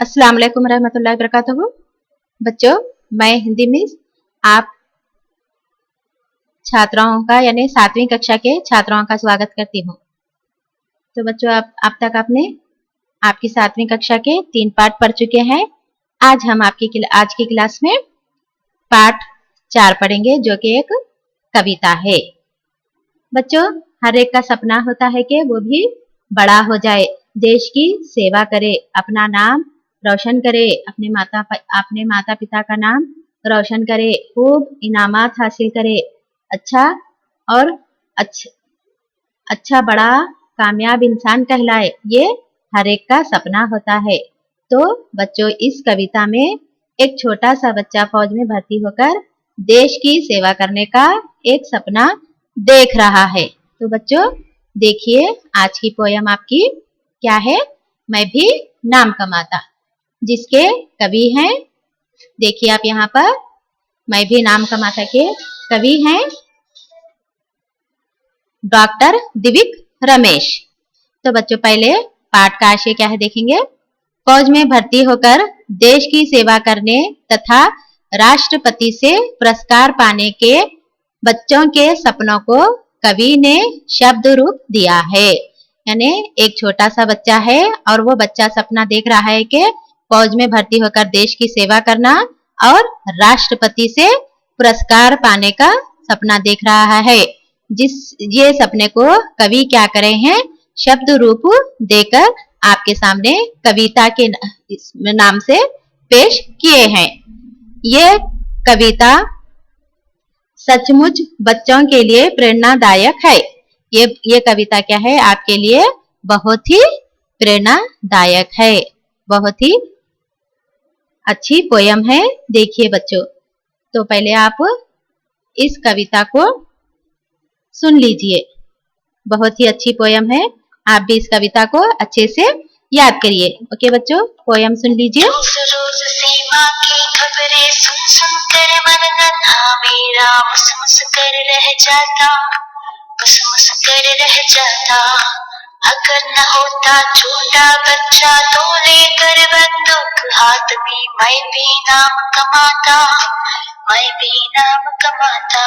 अस्सलाम वालेकुम रहमतुल्लाहि वबरकातुहू। बच्चों, मैं हिंदी मिस आप छात्राओं का यानी 7वीं कक्षा के छात्राओं का स्वागत करती हूँ। तो बच्चों, अब तक आपकी 7वीं कक्षा के 3 पाठ पढ़ चुके हैं। आज की क्लास में पाठ 4 पढ़ेंगे, जो कि एक कविता है। बच्चों, हर एक का सपना होता है कि वो भी बड़ा हो जाए, देश की सेवा करे, अपना नाम रोशन करे, अपने माता पिता का नाम रोशन करे, खूब इनामात हासिल करे, अच्छा बड़ा कामयाब इंसान कहलाए। ये हर एक का सपना होता है। तो बच्चों, इस कविता में एक छोटा सा बच्चा फौज में भर्ती होकर देश की सेवा करने का एक सपना देख रहा है। तो बच्चों, देखिए आज की पोयम आपकी क्या है। मैं भी नाम कमाता, जिसके कवि हैं, देखिए आप यहाँ पर, मैं भी नाम कमाता के कवि हैं डॉक्टर दिविक रमेश। तो बच्चों, पहले पाठ का आशय क्या है देखेंगे। फौज में भर्ती होकर देश की सेवा करने तथा राष्ट्रपति से पुरस्कार पाने के बच्चों के सपनों को कवि ने शब्द रूप दिया है। यानी एक छोटा सा बच्चा है और वो बच्चा सपना देख रहा है कि फौज में भर्ती होकर देश की सेवा करना और राष्ट्रपति से पुरस्कार पाने का सपना देख रहा है। ये सपने को कवि क्या करे हैं, शब्द रूप देकर आपके सामने कविता के नाम से पेश किए हैं। ये कविता सचमुच बच्चों के लिए प्रेरणादायक है। ये कविता क्या है, आपके लिए बहुत ही प्रेरणादायक है, बहुत ही अच्छी पोयम है। देखिए बच्चों, तो पहले आप इस कविता को सुन लीजिए। बहुत ही अच्छी पोयम है, आप भी इस कविता को अच्छे से याद करिए। ओके बच्चों, पोयम सुन लीजिए। रोज रोज सीमा की खबरें सुन सुन कर मन नन्हा मेरा मुस कर रह जाता, मुस कर रह जाता। अगर न होता छोटा बच्चा तो लेकर बंदूक हाथ में मैं भी नाम कमाता, मैं भी नाम कमाता।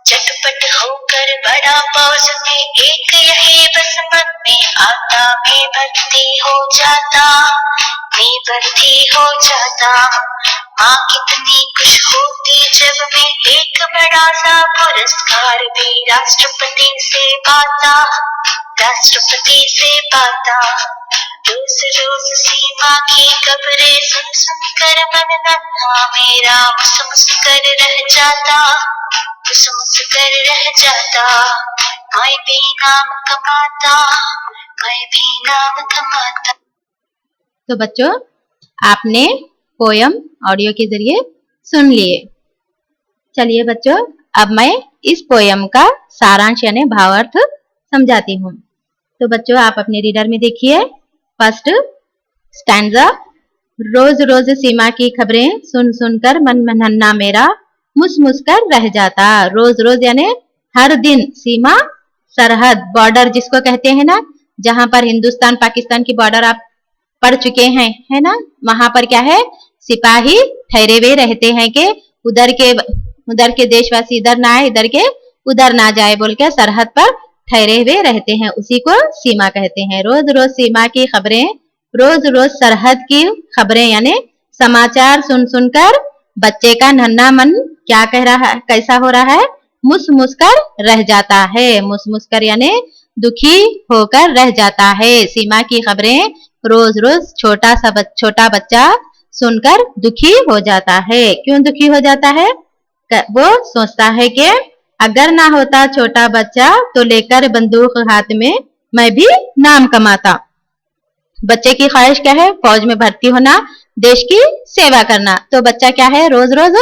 चटपट होकर बड़ा फौज में एक यही बस मन में आता, मैं भर्ती हो जाता, मैं भर्ती हो जाता। माँ कितनी खुश होती जब मैं एक बड़ा सा पुरस्कार भी राष्ट्रपति से पाता, राष्ट्रपति से पाता। रोज रोज सीमा की खबरें सुन सुन कर मन नन्हा मेरा मुस कर रह जाता, मुस कर रह जाता। मैं भी नाम कमाता, मैं भी नाम कमाता। तो बच्चों, आपने पोयम ऑडियो के जरिए सुन लिए। चलिए बच्चों, अब मैं इस पोयम का सारांश यानी भावार्थ समझाती हूँ। तो बच्चों, आप अपने रीडर में देखिए, फर्स्ट स्टैंजा। रोज रोज सीमा की खबरें सुन सुनकर मन नन्हा मेरा मुस कर रह जाता। रोज रोज यानी हर दिन, सीमा सरहद, बॉर्डर जिसको कहते हैं ना, जहां पर हिंदुस्तान पाकिस्तान की बॉर्डर आप पढ़ चुके हैं, है ना। वहां पर क्या है, सिपाही ठहरे हुए रहते हैं कि उधर के देशवासी इधर ना आए, इधर के उधर ना जाए बोल के सरहद पर ठहरे हुए रहते हैं, उसी को सीमा कहते हैं। रोज रोज सीमा की खबरें, रोज रोज सरहद की खबरें यानी समाचार सुन सुनकर बच्चे का नन्हा मन क्या कह रहा है, कैसा हो रहा है, मुस कर रह जाता है। मुस कर यानी दुखी होकर रह जाता है। सीमा की खबरें रोज रोज छोटा बच्चा सुनकर दुखी हो जाता है। क्यों दुखी हो जाता है, वो सोचता है कि अगर ना होता छोटा बच्चा तो लेकर बंदूक हाथ में मैं भी नाम कमाता। बच्चे की ख्वाहिश क्या है, फौज में भर्ती होना, देश की सेवा करना। तो बच्चा क्या है, रोज रोज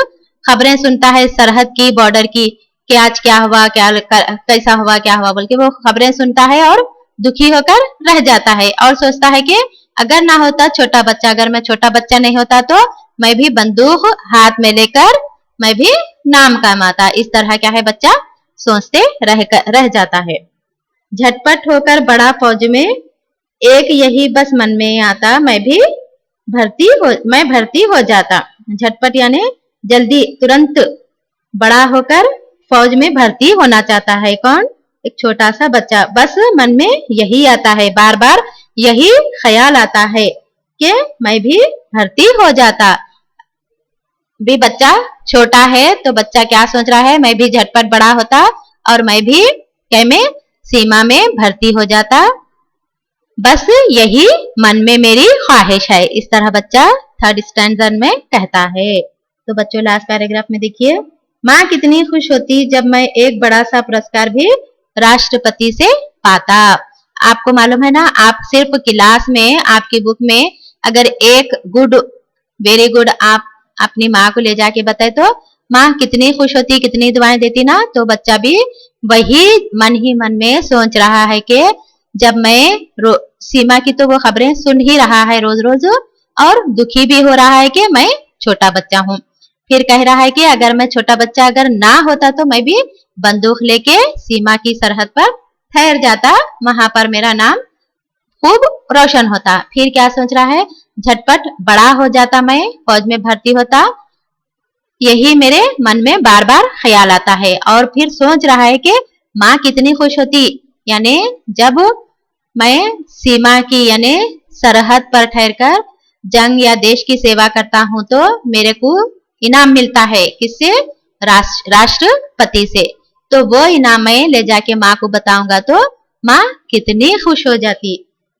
खबरें सुनता है सरहद की, बॉर्डर की, कि आज क्या हुआ, कैसा हुआ, क्या हुआ बोल के वो खबरें सुनता है और दुखी होकर रह जाता है और सोचता है कि अगर ना होता छोटा बच्चा, अगर मैं छोटा बच्चा नहीं होता तो मैं भी बंदूक हाथ में लेकर मैं भी नाम कमाता। इस तरह क्या है, बच्चा सोचते रह जाता है। झटपट होकर बड़ा फौज में एक यही बस मन में आता, मैं भी मैं भर्ती हो जाता। झटपट यानी जल्दी, तुरंत बड़ा होकर फौज में भर्ती होना चाहता है कौन? एक छोटा सा बच्चा। बस मन में यही आता है, बार बार यही ख्याल आता है कि मैं भी भर्ती हो जाता। भी बच्चा छोटा है तो बच्चा क्या सोच रहा है? मैं भी झटपट बड़ा होता और मैं भी क्या में सीमा में भर्ती हो जाता। बस यही मन में मेरी ख्वाहिश है। इस तरह बच्चा थर्ड स्टैंडर्ड में कहता है। तो बच्चों लास्ट पैराग्राफ में देखिए, माँ कितनी खुश होती जब मैं एक बड़ा सा पुरस्कार भी राष्ट्रपति से पाता। आपको मालूम है ना, आप सिर्फ क्लास में आपकी बुक में अगर एक गुड, वेरी गुड आप अपनी माँ को ले जाके बताए तो माँ कितनी खुश होती, कितनी दुआएं देती ना। तो बच्चा भी वही मन ही मन में सोच रहा है कि जब मैं सीमा की तो वो खबरें सुन ही रहा है रोज रोज और दुखी भी हो रहा है कि मैं छोटा बच्चा हूँ। फिर कह रहा है कि अगर मैं छोटा बच्चा अगर ना होता तो मैं भी बंदूक लेके सीमा की सरहद पर ठहर जाता, वहां पर मेरा नाम खूब रोशन होता। फिर क्या सोच रहा है? झटपट बड़ा हो जाता, मैं फौज में भर्ती होता। यही मेरे मन में बार बार ख्याल आता है। और फिर सोच रहा है कि माँ कितनी खुश होती, यानी जब मैं सीमा की यानी सरहद पर ठहरकर जंग या देश की सेवा करता हूँ तो मेरे को इनाम मिलता है। किससे? राष्ट्रपति से। तो वो इनाम मैं ले जाके माँ को बताऊंगा तो माँ कितनी खुश हो जाती।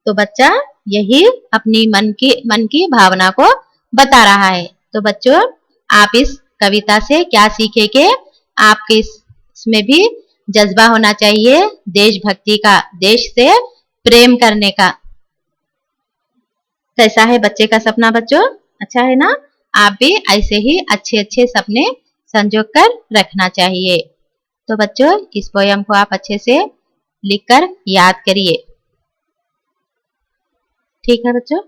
तो बच्चा यही अपनी मन की भावना को बता रहा है। तो बच्चों आप इस कविता से क्या सीखेंगे? आपके इसमें भी जज्बा होना चाहिए देशभक्ति का, देश से प्रेम करने का। कैसा है बच्चे का सपना बच्चों? अच्छा है ना? आप भी ऐसे ही अच्छे अच्छे सपने संजो कर रखना चाहिए। तो बच्चों इस पोयम को आप अच्छे से लिखकर याद करिए। ठीक है बच्चों?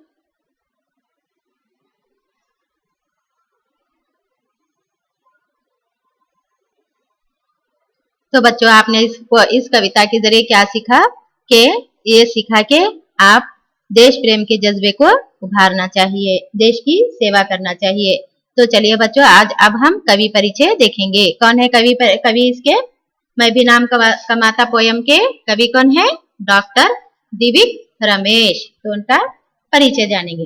तो बच्चों आपने इस कविता के जरिए क्या सीखा? कि ये सीखा कि आप देश प्रेम के जज्बे को उभारना चाहिए, देश की सेवा करना चाहिए। तो चलिए बच्चों आज अब हम कवि परिचय देखेंगे। कौन है कवि इसके? मैं भी नाम कमाता पोयम के कवि कौन है? डॉक्टर दिविक रमेश। तो उनका परिचय जानेंगे।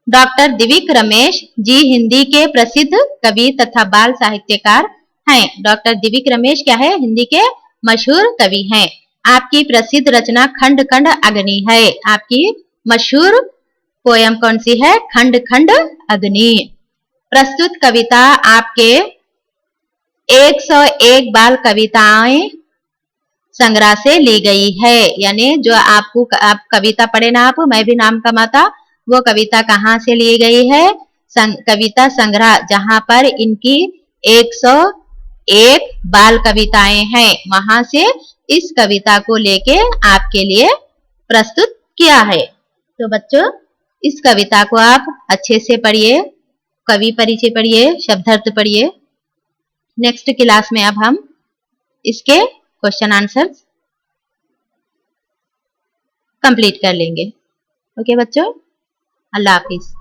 डॉक्टर दिविक रमेश जी हिंदी के प्रसिद्ध कवि तथा बाल साहित्यकार हैं। डॉक्टर दिविक रमेश क्या है? हिंदी के मशहूर कवि हैं। आपकी प्रसिद्ध रचना खंड खंड अग्नि है। आपकी मशहूर पोयम कौन सी है? खंड खंड अग्नि। प्रस्तुत कविता आपके 101 बाल कविताएं संग्रह से ली गई है। यानी जो आपको आप कविता पढ़े ना, आप मैं भी नाम कमाता, वो कविता कहाँ से ली गई है? कविता संग्रह, जहां पर इनकी 101 बाल कविताएं हैं, वहां से इस कविता को लेके आपके लिए प्रस्तुत किया है। तो बच्चों इस कविता को आप अच्छे से पढ़िए, कवि परिचय पढ़िए, शब्दार्थ पढ़िए। नेक्स्ट क्लास में अब हम इसके क्वेश्चन आंसर कंप्लीट कर लेंगे। ओके बच्चों, अल्लाह हाफिज।